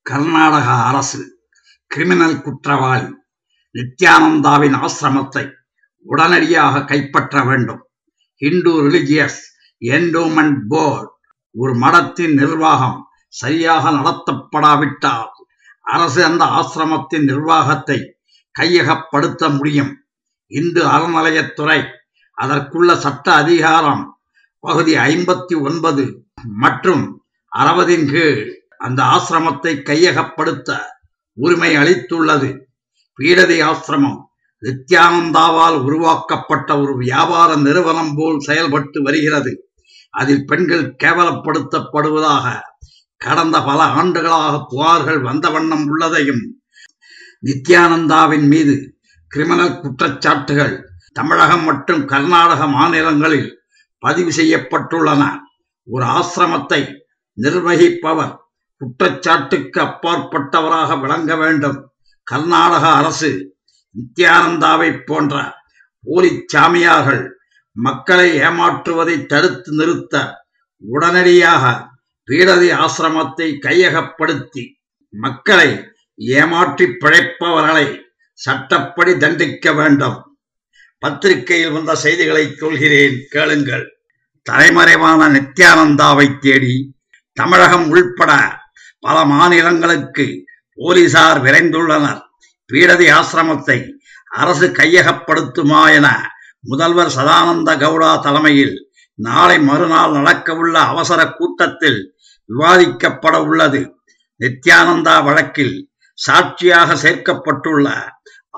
கர்நாடக அரசு கிரிமினல் குற்றவாளி நித்யானந்தாவின் ஆசிரமத்தை உடனடியாக கைப்பற்ற வேண்டும். இந்து ரிலிஜியஸ் என்டோமெண்ட் போர்டு ஒரு மடத்தின் நிர்வாகம் சரியாக நடத்தப்படாவிட்டால் அரசு அந்த ஆசிரமத்தின் நிர்வாகத்தை கையகப்படுத்த முடியும். இந்து அறநிலையத்துறை அதற்குள்ள சட்ட அதிகாரம் பகுதி 59 மற்றும் 60 கீழ் அந்த ஆசிரமத்தை கையகப்படுத்த உரிமை அளித்துள்ளது. பீடதி ஆசிரமம் நித்யானந்தாவால் உருவாக்கப்பட்ட ஒரு வியாபார நிறுவனம் போல் செயல்பட்டு வருகிறது. அதில் பெண்கள் கேவலப்படுத்தப்படுவதாக கடந்த பல ஆண்டுகளாக புகார்கள் வந்த வண்ணம் உள்ளதையும், நித்யானந்தாவின் மீது கிரிமினல் குற்றச்சாட்டுகள் தமிழகம் மற்றும் கர்நாடக மாநிலங்களில் பதிவு செய்யப்பட்டுள்ளன. ஒரு ஆசிரமத்தை நிர்வகிப்பவர் குற்றச்சாட்டுக்கு அப்பாற்பட்டவராக விளங்க வேண்டும். கர்நாடக அரசு நித்யானந்தாவை போன்ற போலி சாமியார்கள் மக்களை ஏமாற்றுவதை தடுத்து நிறுத்த உடனடியாக பீடதி ஆசிரமத்தை கையகப்படுத்தி மக்களை ஏமாற்றி பிழைப்பவர்களை சட்டப்படி தண்டிக்க வேண்டும். பத்திரிகையில் வந்த செய்திகளை சொல்கிறேன், கேளுங்கள். தலைமறைவான நித்யானந்தாவை தேடி தமிழகம் உள்பட பல மாநிலங்களுக்கு போலீசார் விரைந்துள்ளனர். பீடதி ஆசிரமத்தை அரசு கையகப்படுத்துமா என முதல்வர் சதானந்த கவுடா தலைமையில் நாளை மறுநாள் நடக்கவுள்ள அவசர கூட்டத்தில் விவாதிக்கப்பட உள்ளது. நித்யானந்தா வழக்கில் சாட்சியாக சேர்க்கப்பட்டுள்ள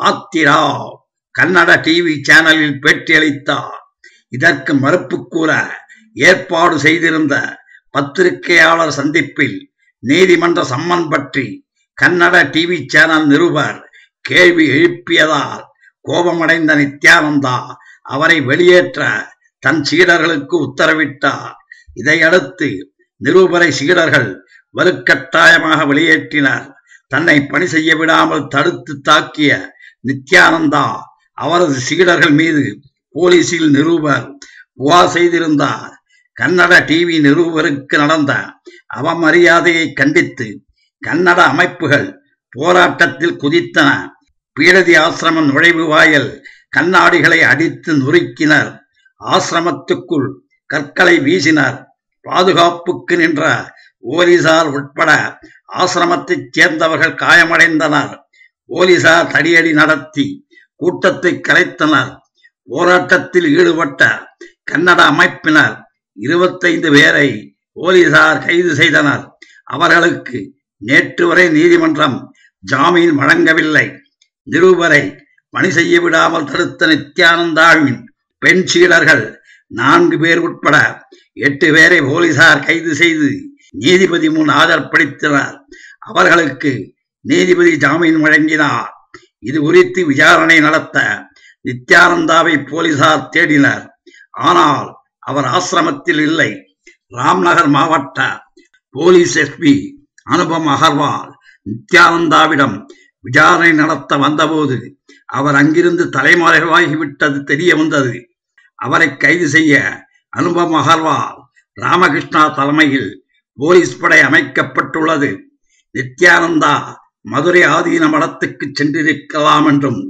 ஆத்திராவ் கன்னட டிவி சேனலில் பேட்டியளித்தார். இதற்கு மறுப்பு கூற ஏற்பாடு செய்திருந்த பத்திரிகையாளர் சந்திப்பில் நீதிமன்ற சம்மன் பற்றி கன்னட டிவி சேனல் நிருபர் கேள்வி எழுப்பியதால் கோபமடைந்த நித்யானந்தா அவரை வெளியேற்ற தன் சீடர்களுக்கு உத்தரவிட்டார். இதையடுத்து நிருபரை சீடர்கள் வலுக்கட்டாயமாக வெளியேற்றினர். தன்னை பணி செய்ய விடாமல் தடுத்து தாக்கிய நித்யானந்தா அவரது சீடர்கள் மீது போலீசில் நிருபர் புகார் செய்திருந்தார். கன்னட டிவி நிருபருக்கு நடந்த அவமரியாதையை கண்டித்து கன்னட அமைப்புகள் போராட்டத்தில் குதித்தன. பீடதி ஆசிரம நுழைவு வாயில் கண்ணாடிகளை அடித்து நொறுக்கினர். ஆசிரமத்துக்குள் கற்களை வீசினர். பாதுகாப்புக்கு நின்ற போலீசார் உட்பட ஆசிரமத்தைச் சேர்ந்தவர்கள் காயமடைந்தனர். போலீசார் தடியடி நடத்தி கூட்டத்தை கலைத்தனர். போராட்டத்தில் ஈடுபட்ட கன்னட அமைப்பினர் 25 பேரை போலீசார் கைது செய்தனர். அவர்களுக்கு நேற்று வரை நீதிமன்றம் ஜாமீன் வழங்கவில்லை. நிருபரை பணி செய்ய விடாமல் தடுத்த நித்யானந்தாவின் பெண் சீடர்கள் 4 பேர் உட்பட 8 பேரை போலீசார் கைது செய்து நீதிபதி முன் ஆஜர்படுத்தினர். அவர்களுக்கு நீதிபதி ஜாமீன் வழங்கினார். இது குறித்து விசாரணை நடத்த நித்யானந்தாவை போலீசார் தேடினர். ஆனால் அவர் ஆசிரமத்தில் இல்லை. ராம்நகர் மாவட்ட போலீஸ் எஸ்பி அனுபம் அகர்வால் நித்யானந்தாவிடம் விசாரணை நடத்த வந்தபோது அவர் அங்கிருந்து தலைமறைவாகிவிட்டது தெரிய வந்தது. அவரை கைது செய்ய அனுபம் அகர்வால் ராமகிருஷ்ணா தலைமையில் போலீஸ் படை அமைக்கப்பட்டுள்ளது. நித்யானந்தா மதுரை ஆதீன மடத்துக்கு சென்றிருக்கலாம் என்றும்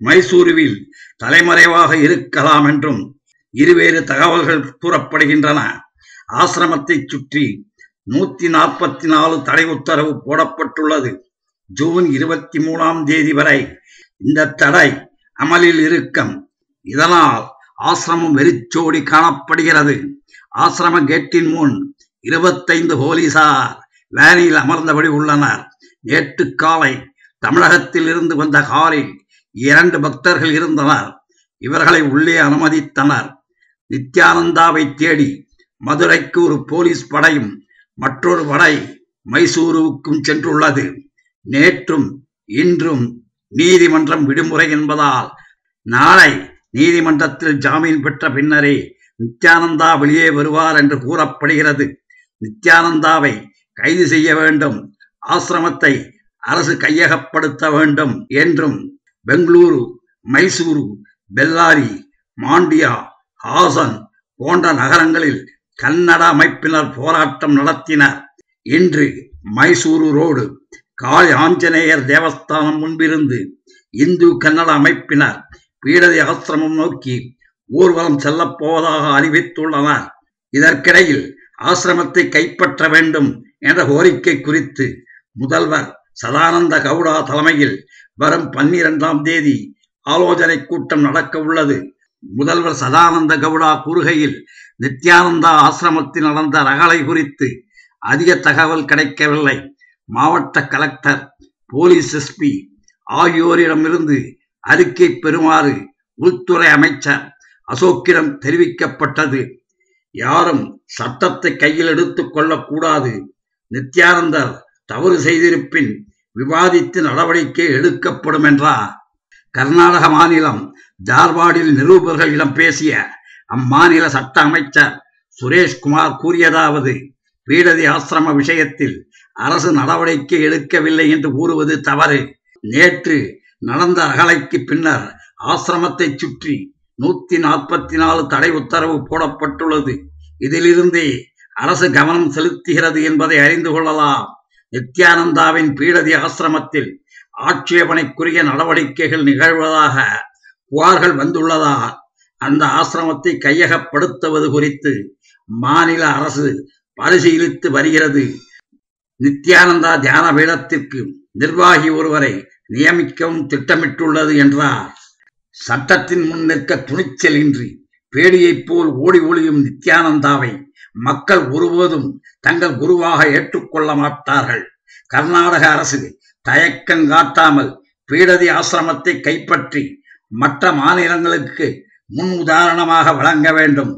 மைசூருவில் தலைமறைவாக இருக்கலாம் என்றும் இருவேறு தகவல்கள் கூறப்படுகின்றன. ஆசிரமத்தை சுற்றி 144 தடை உத்தரவு போடப்பட்டுள்ளது. ஜூன் 23ஆம் தேதி வரை இந்த தடை அமலில் இருக்கும். இதனால் ஆசிரமம் வெறிச்சோடி காணப்படுகிறது. ஆசிரம கேட்டின் முன் 25 போலீசார் வேனில் அமர்ந்தபடி உள்ளனர். நேற்று காலை தமிழகத்தில் இருந்து வந்த காரில் 2 பக்தர்கள் இருந்தனர். இவர்களை உள்ளே அனுமதித்தனர். நித்யானந்தாவை தேடி மதுரைக்கு ஒரு போலீஸ் படையும் மற்றொரு படை மைசூருவுக்கும் சென்றுள்ளது. நேற்றும் இன்றும் நீதிமன்றம் விடுமுறை என்பதால் நாளை நீதிமன்றத்தில் ஜாமீன் பெற்ற பின்னரே நித்யானந்தா வெளியே வருவார் என்று கூறப்படுகிறது. நித்யானந்தாவை கைது செய்ய வேண்டும், ஆசிரமத்தை அரசு கையகப்படுத்த வேண்டும் என்றும் பெங்களூரு, மைசூரு, பெல்லாரி, மாண்டியா, ஹாசன் போன்ற நகரங்களில் கன்னட அமைப்பினர் போராட்டம் நடத்தினர். இன்று மைசூரு ரோடு காளி ஆஞ்சநேயர் தேவஸ்தானம் முன்பிருந்து இந்து கன்னட அமைப்பினர் பீடதி ஆசிரமம் நோக்கி ஊர்வலம் செல்லப் போவதாக அறிவித்துள்ளனர். இதற்கிடையில் ஆசிரமத்தை கைப்பற்ற வேண்டும் என்ற கோரிக்கை குறித்து முதல்வர் சதானந்த கவுடா தலைமையில் வரும் 12ஆம் தேதி ஆலோசனை கூட்டம் நடக்க உள்ளது. முதல்வர் சதானந்த கவுடா கூறுகையில், நித்யானந்தா ஆசிரமத்தில் நடந்த ரகளை குறித்து அதிக தகவல் கிடைக்கவில்லை. மாவட்ட கலெக்டர், போலீஸ் எஸ்பி ஆகியோரிடமிருந்து அறிக்கை பெறுமாறு உள்துறை அமைச்சர் அசோக்கிடம் தெரிவிக்கப்பட்டது. யாரும் சட்டத்தை கையில் எடுத்துக் கொள்ளக்கூடாது. நித்யானந்தர் தவறு செய்திருப்பின் விவாதித்து நடவடிக்கை எடுக்கப்படும் என்றார். கர்நாடக மாநிலம் தார்வாடில் நிருபர்களிடம் பேசிய அம்மாநில சட்ட அமைச்சர் சுரேஷ்குமார் கூறியதாவது, பீடதி ஆசிரம விஷயத்தில் அரசு நடவடிக்கை எடுக்கவில்லை என்று கூறுவது தவறு. நேற்று நடந்த ரகளைக்கு பின்னர் ஆசிரமத்தை சுற்றி 144 தடை உத்தரவு போடப்பட்டுள்ளது. இதிலிருந்தே அரசு கவனம் செலுத்துகிறது என்பதை அறிந்து கொள்ளலாம். நித்யானந்தாவின் பீடதி ஆசிரமத்தில் ஆட்சேபனைக்குரிய நடவடிக்கைகள் நிகழ்வதாக புகார்கள் வந்துள்ளதால் அந்த ஆசிரமத்தை கையகப்படுத்துவது குறித்து மாநில அரசு பரிசீலித்து வருகிறது. நித்யானந்தா தியான பீடத்திற்கு நிர்வாகி ஒருவரை நியமிக்கவும் திட்டமிட்டுள்ளது என்றார். சட்டத்தின் முன் நிற்க துணிச்சல் இன்றி பேடியைப் போல் ஓடி ஒளியும் நித்யானந்தாவை மக்கள் ஒருபோதும் தங்கள் குருவாக ஏற்றுக்கொள்ள மாட்டார்கள். கர்நாடக அரசு தயக்கம் காட்டாமல் பீடதி ஆசிரமத்தை கைப்பற்றி மற்ற மாநிலங்களுக்கு முன் உதாரணமாக வழங்க வேண்டும்.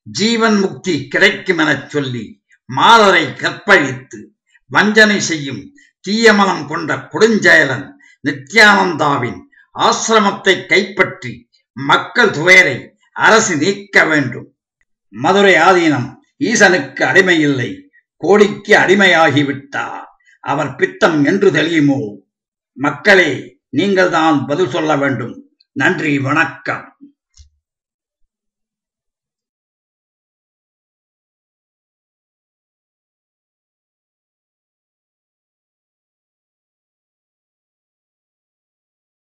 ஜீவன் முக்தி கிடைக்கும் எனச் சொல்லி மாதரை கற்பழித்து வஞ்சனை செய்யும் தீயமனம் கொண்ட கொடுஞ்செயலன் நித்யானந்தாவின் ஆசிரமத்தை கைப்பற்றி மக்கள் துயரை அரசு நீக்க வேண்டும். மதுரை ஆதீனம் ஈசனுக்கு அடிமை இல்லை, கோடிக்கு அடிமையாகிவிட்டார். அவர் பித்தம் என்று தெளியுமோ? மக்களே, நீங்கள் தான் பதில் சொல்ல வேண்டும். நன்றி, வணக்கம்.